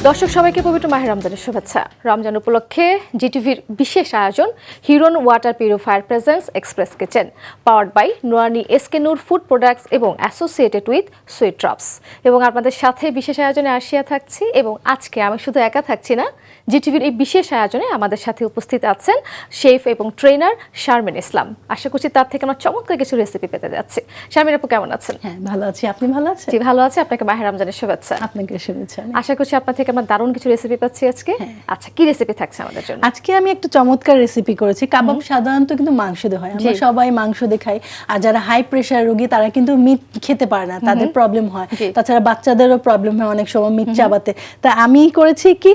দর্শক সবাইকে পবিত্র মাহে রমজানের শুভেচ্ছা। রমজান উপলক্ষে জিটিভির বিশেষ আয়োজন Hiron water purifier presence express kitchen, powered by Nurani SK Noor food products এবং অ্যাসোসিয়েটেড উইথ সুইট ড্রপস। এবং আপনাদের সাথে বিশেষ আয়োজনে আসিয়া থাকছি, এবং আজকে আমি শুধু একা থাকছি না, জিটিভির এই বিশেষ আয়োজনে আমাদের সাথে উপস্থিত আছেন শেফ এবং ট্রেনার শারমিন ইসলাম। আশা করছি তার থেকে আমরা চমৎকার কিছু রেসিপি পেতে যাচ্ছি। শারমিন আপু কেমন আছেন? হ্যাঁ, ভালো আছি। আপনি ভালো আছেন? জি, ভালো আছি। আপনাকে মাহে রমজানের শুভেচ্ছা। আপনাকে শুভেচ্ছা। আশা করছি আপনার থেকে আমরা দারুণ কিছু রেসিপি পাচ্ছি আজকে। আচ্ছা, কি রেসিপি থাকছে আমাদের জন্য? আজকে আমি একটা চমৎকার রেসিপি করেছি। কাবাব সাধারণত কিন্তু মাংস দিয়ে হয়, আমরা সবাই মাংস দিয়ে খাই। আর যারা হাই প্রেশার রোগী তারা কিন্তু মিট খেতে পারে না, তাদের প্রবলেম হয়। তাছাড়া বাচ্চাদেরও প্রবলেম হয় অনেক সময় মিট চাবাতে। তা আমি করেছি কি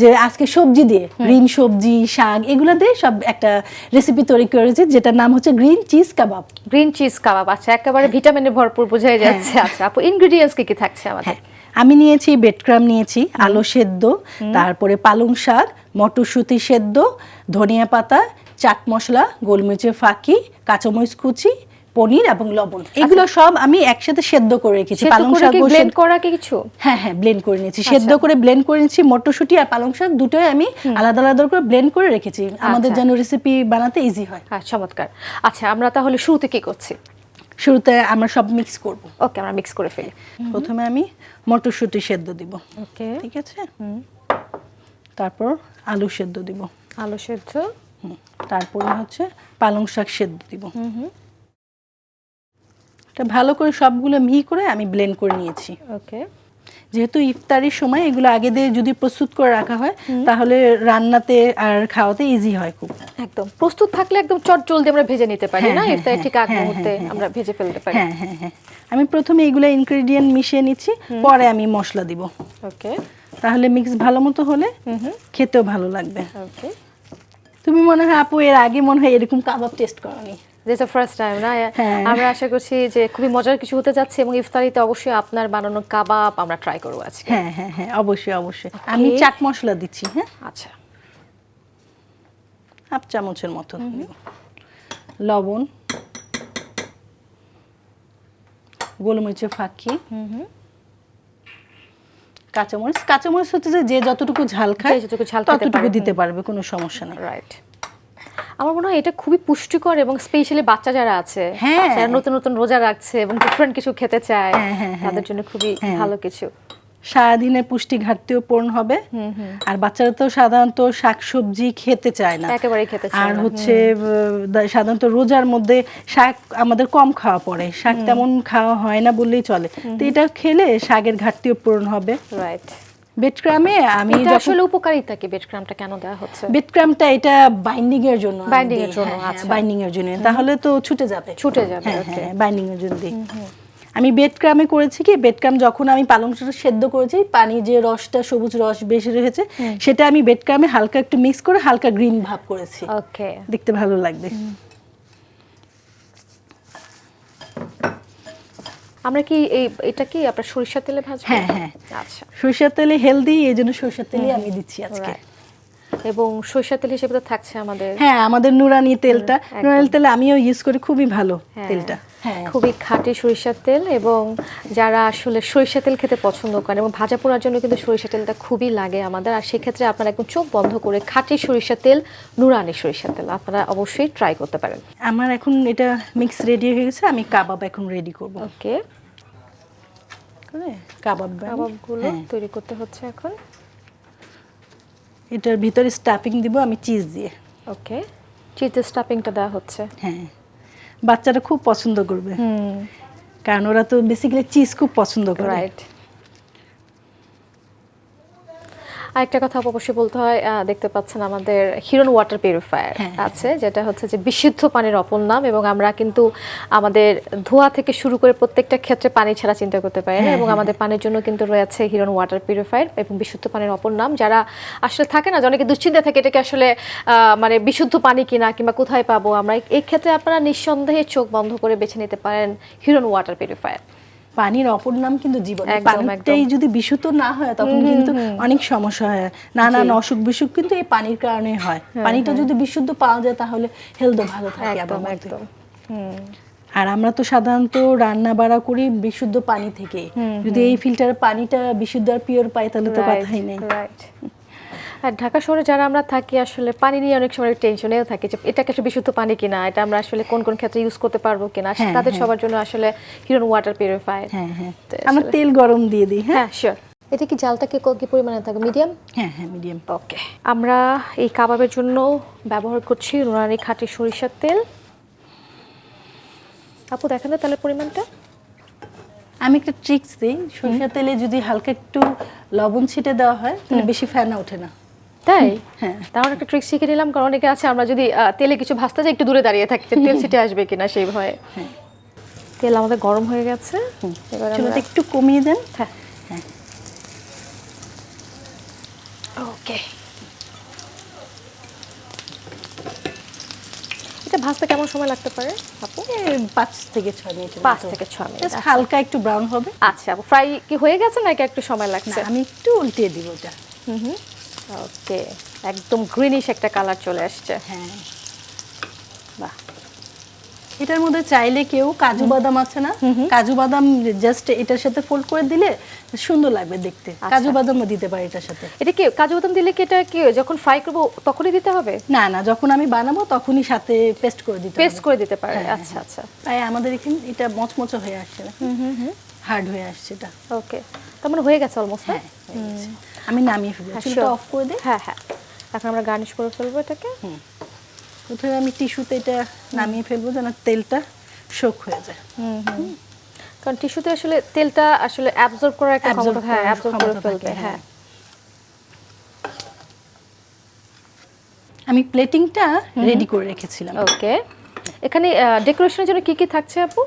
যে আজকে সবজি দিয়ে, গ্রিন সবজি, শাক এগুলো দিয়ে সব একটা রেসিপি তৈরি করেছি, যেটার নাম হচ্ছে গ্রিন চিজ কাবাব। গ্রিন চিজ কাবাব। আচ্ছা, একেবারে ভিটামিনে ভরপুর বোঝাই যাচ্ছে। আচ্ছা আপু, ইনগ্রেডিয়েন্টস কি কি থাকছে আমাদের? আমি নিয়েছি ব্রেডক্রাম নিয়েছি, আলু সেদ্ধ, তারপরে পালং শাক, মটরশুঁটি সেদ্ধ, ধনিয়া পাতা, চাট মশলা, গোলমরিচের ফাঁকি, কাঁচামরিচ কুচি, পনির এবং লবণ। এগুলো সব আমি একসাথে সেদ্ধ করে রেখেছি। পালং শাক ব্লেন্ড করা কি কিছু? হ্যাঁ হ্যাঁ, ব্লেন্ড করে নিয়েছি, সেদ্ধ করে ব্লেন্ড করে নিয়েছি। মটরশুঁটি আর পালং শাক দুটোই আমি আলাদা আলাদা করে ব্লেন্ড করে রেখেছি, আমাদের যেন রেসিপি বানাতে ইজি হয়। হ্যাঁ, চমৎকার। আচ্ছা, আমরা তাহলে শুরুতে কি করছি? শুরুতে আমরা সব মিক্স করব। ওকে, আমরা মিক্স করে ফেলি। প্রথমে আমি মটরশুঁটি সেদ্ধ দিব। ওকে, ঠিক আছে। তারপর আলু সেদ্ধ দিব। আলু সেদ্ধ। তারপরে হচ্ছে পালং শাক সেদ্ধ দিব। এটা ভালো করে সবগুলো মিহি করে আমি ব্লেন্ড করে নিয়েছি। ওকে। যেহেতু ইফতারির সময় এগুলো আগে দিয়ে যদি প্রস্তুত করে রাখা হয় তাহলে রান্নাতে আর খাওয়াতে ইজি হয় খুব। একদম প্রস্তুত থাকলে একদম চটজলদি আমরা ভেজে নিতে পারি না, ইফতারের ঠিক আগ মুহূর্তে আমরা ভেজে ফেলতে পারি। হ্যাঁ হ্যাঁ হ্যাঁ, আমি প্রথমে এগুলো ইনগ্রেডিয়েন্ট মিশিয়ে নিচ্ছি, পরে আমি মশলা দিব। ওকে। তাহলে মিক্স ভালো মতো হলে খেতেও ভালো লাগবে। ওকে। তুমি মনে হয় আপু এর আগে মনে হয় এরকম কাবাব টেস্ট করনি? দিস ইজ ফার্স্ট টাইম না? আমরা আশা করছি যে খুবই মজার কিছু হতে যাচ্ছে, এবং ইফতারিতে অবশ্যই আপনার বানানো কাবাব আমরা ট্রাই করব আজকে। হ্যাঁ হ্যাঁ হ্যাঁ, অবশ্যই অবশ্যই। আমি চাট মশলা দিচ্ছি। হ্যাঁ, আচ্ছা, হাফ চামচের মতো দিব। লবণ, গোলমরিচের ফাঁকি, কাঁচামরিচ। কাঁচামরিচ হচ্ছে যে যতটুকু ঝাল খায় ততটুকু দিতে পারবে, কোনো সমস্যা নেই। রাইট। আমার মনে হয় এটা খুবই পুষ্টিকর, এবং স্পেশালি বাচ্চা যারা আছে, যারা নতুন নতুন রোজা রাখছে এবং ডিফারেন্ট কিছু খেতে চায়, তাদের জন্য খুবই ভালো কিছু। সারাদিনের পুষ্টি ঘাটতিও পূরণ হবে। আর বাচ্চারা তো সাধারণত শাকসবজি খেতে চায় না, একেবারেই খেতে চায় না। আর হচ্ছে সাধারণত রোজার মধ্যে শাক আমাদের কম খাওয়া পড়ে, শাক তেমন খাওয়া হয় না বললেই চলে। তো এটা খেলে শাকের ঘাটতিও পূরণ হবে। রাইট। বেডক্রামে আমি আসলে উপকারিতা কি, বেডক্রামটা কেন দেওয়া হচ্ছে? বেডক্রামটা এটা বাইন্ডিং এর জন্য। বাইন্ডিং এর জন্য? আচ্ছা, বাইন্ডিং এর জন্য, তাহলে তো ছুটে যাবে। ওকে, বাইন্ডিং এর জন্য দিই। আমি বেডক্রামে করেছি কি, বেডক্রাম যখন আমি পালং শাক সেদ্ধ করেছি, পানি যে রসটা, সবুজ রস বেশি রয়েছে, সেটা আমি বেডক্রামে হালকা একটু মিক্স করে হালকা গ্রিন ভাব করেছি। ওকে, দেখতে ভালো লাগবে। আমরা কি এটা কি আপনার সরিষার তেলে ভাজবো? হ্যাঁ হ্যাঁ, আচ্ছা। সরিষার তেলে হেলদি, এই জন্য সরিষার তেলই আমি দিচ্ছি আজকে। এবং সরিষার তেল হিসেবে তো থাকছে আমাদের, হ্যাঁ, আমাদের নুরানি তেলটা। নুরানি তেল আমিও ইউজ করি, খুবই ভালো তেলটা। খুবই খাঁটি সরিষার তেল, এবং যারা আসলে সরিষার তেল খেতে পছন্দ করেন এবং ভাজা পোড়ার জন্য কিন্তু সরিষার তেলটা খুবই লাগে আমাদের। আর সেক্ষেত্রে আপনারা একদম চোখ বন্ধ করে খাঁটি সরিষার তেল, নুরানি সরিষার তেল আপনারা অবশ্যই ট্রাই করতে পারেন। আমার এখন এটা মিক্স রেডি হয়ে গেছে, আমি কাবাব এখন রেডি করব। ওকে, কাবাবগুলো তৈরি করতে হচ্ছে এখন। এটার ভিতরে স্টাফিং দিব আমি চিজ দিয়ে। ওকে, চিজের স্টাফিংটা দেওয়া হচ্ছে। হ্যাঁ, বাচ্চারা খুব পছন্দ করবে, কারণ ওরা তো বেসিক্যালি চিজ খুব পছন্দ করে। রাইট। আরেকটা কথা অবশ্যই বলতে হয়, দেখতে পাচ্ছেন আমাদের হিরন ওয়াটার পিউরিফায়ার আছে, যেটা হচ্ছে যে বিশুদ্ধ পানির অপর নাম, এবং আমরা কিন্তু আমাদের ধোয়া থেকে শুরু করে প্রত্যেকটা ক্ষেত্রে পানি ছাড়া চিন্তা করতে পারি না, এবং আমাদের পানির জন্য কিন্তু রয়েছে হিরন ওয়াটার পিউরিফায়ার এবং বিশুদ্ধ পানির অপর নাম। যারা আসলে থাকে না, অনেকে দুশ্চিন্তা থাকে এটাকে আসলে মানে বিশুদ্ধ পানি কিনা কিংবা কোথায় পাবো, আমরা এই ক্ষেত্রে আপনারা নিঃসন্দেহে চোখ বন্ধ করে বেছে নিতে পারেন হিরন ওয়াটার পিউরিফায়ার। পানির অপর নাম কিন্তু জীবন। পানিটাই যদি বিশুদ্ধ না হয় তখন কিন্তু অনেক সমস্যা হয়, নানান অসুখ বিসুখ কিন্তু এই পানির কারণে হয়। পানিটা যদি বিশুদ্ধ পাওয়া যায় তাহলে হেলথ ভালো থাকে। একদম একদম। আর আমরা তো সাধারণত রান্না বাড়া করি বিশুদ্ধ পানি থেকে, যদি এই ফিল্টারের পানিটা বিশুদ্ধ আর পিওর পাই তাহলে তো কথাই নেই। আর ঢাকা শহরে যারা আমরা থাকি আসলে পানি নিয়ে অনেক সময় টেনশনেও থাকি যে এটা কি বিশুদ্ধ পানি কিনা, এটা আমরা আসলে কোন কোন ক্ষেত্রে ইউজ করতে পারবো কিনা, তাদের সবার জন্য আসলে হিরন ওয়াটার পিউরিফায়ার। আমরা তেল গরম দিয়ে দিই। হ্যাঁ শিওর। এটা কি জালটা কি পরিমাণে থাকে? মিডিয়াম? হ্যাঁ মিডিয়াম। ওকে, আমরা এই কাবাবের জন্য ব্যবহার করছি নুরানি খাঁটি সরিষার তেল। আপু দেখেন তো তাহলে পরিমাণটা। আমি একটা ট্রিক্স দিই, সরিষার তেলে যদি হালকা একটু লবণ ছিটে দেওয়া হয় তাহলে বেশি ফেনা ওঠে না। তাই? হ্যাঁ, তাও একটা ট্রিক শিখে নিলাম, কারণ অনেকে আছে আমরা যদি তেলে কিছু ভাজতে যাই একটু দূরে দাঁড়িয়ে থাকি তেল ছিটে আসবে কিনা সেই ভয়ে। তেল আমাদের গরম হয়ে গেছে, এবার আমরা একটু কমিয়ে দেন। হ্যাঁ ওকে। এটা ভাজতে কেমন সময় লাগতে পারে আপু? 5 থেকে 6 মিনিট। 5 থেকে 6 মিনিট। হালকা একটু ব্রাউন হবে। আচ্ছা আপু, ফ্রাই কি হয়ে গেছে নাকি একটু সময় লাগছে? আমি একটু উল্টিয়ে দিব এটা। ওকে, একদম গ্রিনিশ একটা কালার চলে আসছে। হ্যাঁ বাহ। এটার মধ্যে চাইলে কেউ কাজু বাদাম আছে না, কাজু বাদাম জাস্ট এটার সাথে ফোল্ড করে দিলে সুন্দর লাগবে দেখতে। কাজু বাদামও দিতে পারি এটার সাথে। এটা কি কাজু বাদাম দিলে কি এটা কি যখন ফ্রাই করব তখনই দিতে হবে? না না, যখন আমি বানাবো তখনই সাথে পেস্ট করে দিতে হবে। পেস্ট করে দিতে পারে। আচ্ছা আচ্ছা। তাই আমাদের এখানে এটা মচমচে হয়ে আসছে না, হার্ড হয়ে আসছে এটা। ওকে, তার মানে হয়ে গেছে অলমোস্ট। হ্যাঁ আমি নামিয়ে ফেলবো। চুলটা অফ করে দিই। হ্যাঁ হ্যাঁ, এখন আমরা গার্নিশ করে ফেলবো এটাকে। প্রথমে আমি টিস্যুতে এটা নামিয়ে ফেলবো যেন তেলটা শোক হয়ে যায়। কারণ টিস্যুতে আসলে তেলটা আসলে অ্যাবজর্ব করার একটা ক্ষমতা, হ্যাঁ অ্যাবজর্ব করে ফেলবে। হ্যাঁ, আমি প্লেটিংটা রেডি করে রেখেছিলাম। ওকে, এখানে ডেকোরেশনের জন্য কি কি থাকছে আপু?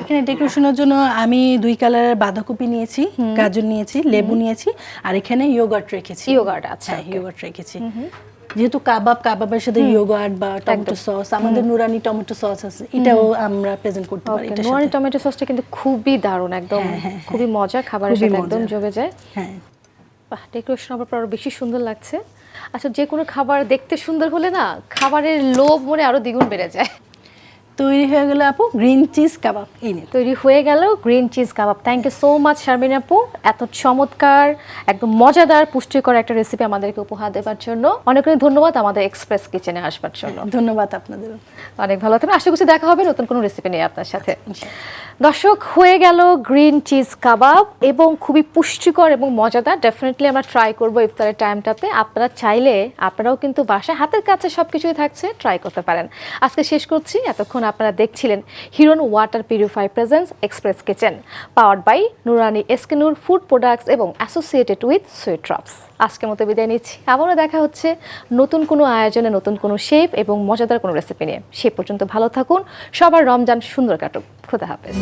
এখানে ডেকোরেশনের জন্য আমি 2 কালারের বাঁধাকপি নিয়েছি, গাজর নিয়েছি, লেবু নিয়েছি, আর এখানে ইয়োগার্ট রেখেছি। ইয়োগার্ট? আচ্ছা, ইয়োগার্ট রেখেছি। যেহেতু কাবাবের সাথে ইয়োগার্ট বা টমেটো সস, আমাদের নুরানি টমেটো সস আছে, এটাও আমরা প্রেজেন্ট করতে পারি। নুরানি টমেটো সসটা কিন্তু খুবই দারুণ, একদম খুবই মজা, খাবারের সাথে একদম জমে যায়। হ্যাঁ বাহ, ডেকোরেশন আবার আরো বেশি সুন্দর লাগছে। আচ্ছা, যে কোনো খাবার দেখতে সুন্দর হলে না খাবারের লোভ মনে আরো দ্বিগুণ বেড়ে যায়। তৈরি হয়ে গেল আপু গ্রিন চিজ কাবাব। তৈরি হয়ে গেল green cheese kebab. Thank you so much Sharmin আপু, এত চমৎকার একদম মজাদার পুষ্টিকর একটা রেসিপি আমাদেরকে উপহার দেওয়ার জন্য। অনেক অনেক ধন্যবাদ আমাদের এক্সপ্রেস কিচেনে আসবার জন্য। ধন্যবাদ আপনাদেরও। অনেক ভালো থাকবেন, আশা করছি দেখা হবে নতুন কোনো রেসিপি নিয়ে আপনার সাথে। দর্শক, হয়ে গেল গ্রিন চিজ কাবাব এবং খুবই পুষ্টিকর এবং মজাদার। ডেফিনেটলি আমরা ট্রাই করবো ইফতারের টাইমটাতে। আপনারা চাইলে আপনারাও কিন্তু বাসায় হাতের কাছে সব কিছুই থাকছে, ট্রাই করতে পারেন। আজকে শেষ করছি। এতক্ষণ আপনারা দেখছিলেন Hiron water purify presence express kitchen, powered by Nurani SK Noor food products এবং অ্যাসোসিয়েটেড উইথ সুইট ড্রপস। আজকের মতো বিদায় নিচ্ছি, আবারও দেখা হচ্ছে নতুন কোনো আয়োজনে, নতুন কোনো শেফ এবং মজাদার কোনো রেসিপি নিয়ে। সে পর্যন্ত ভালো থাকুন, সবার রমজান সুন্দর কাটুক। খুদা হাফেজ।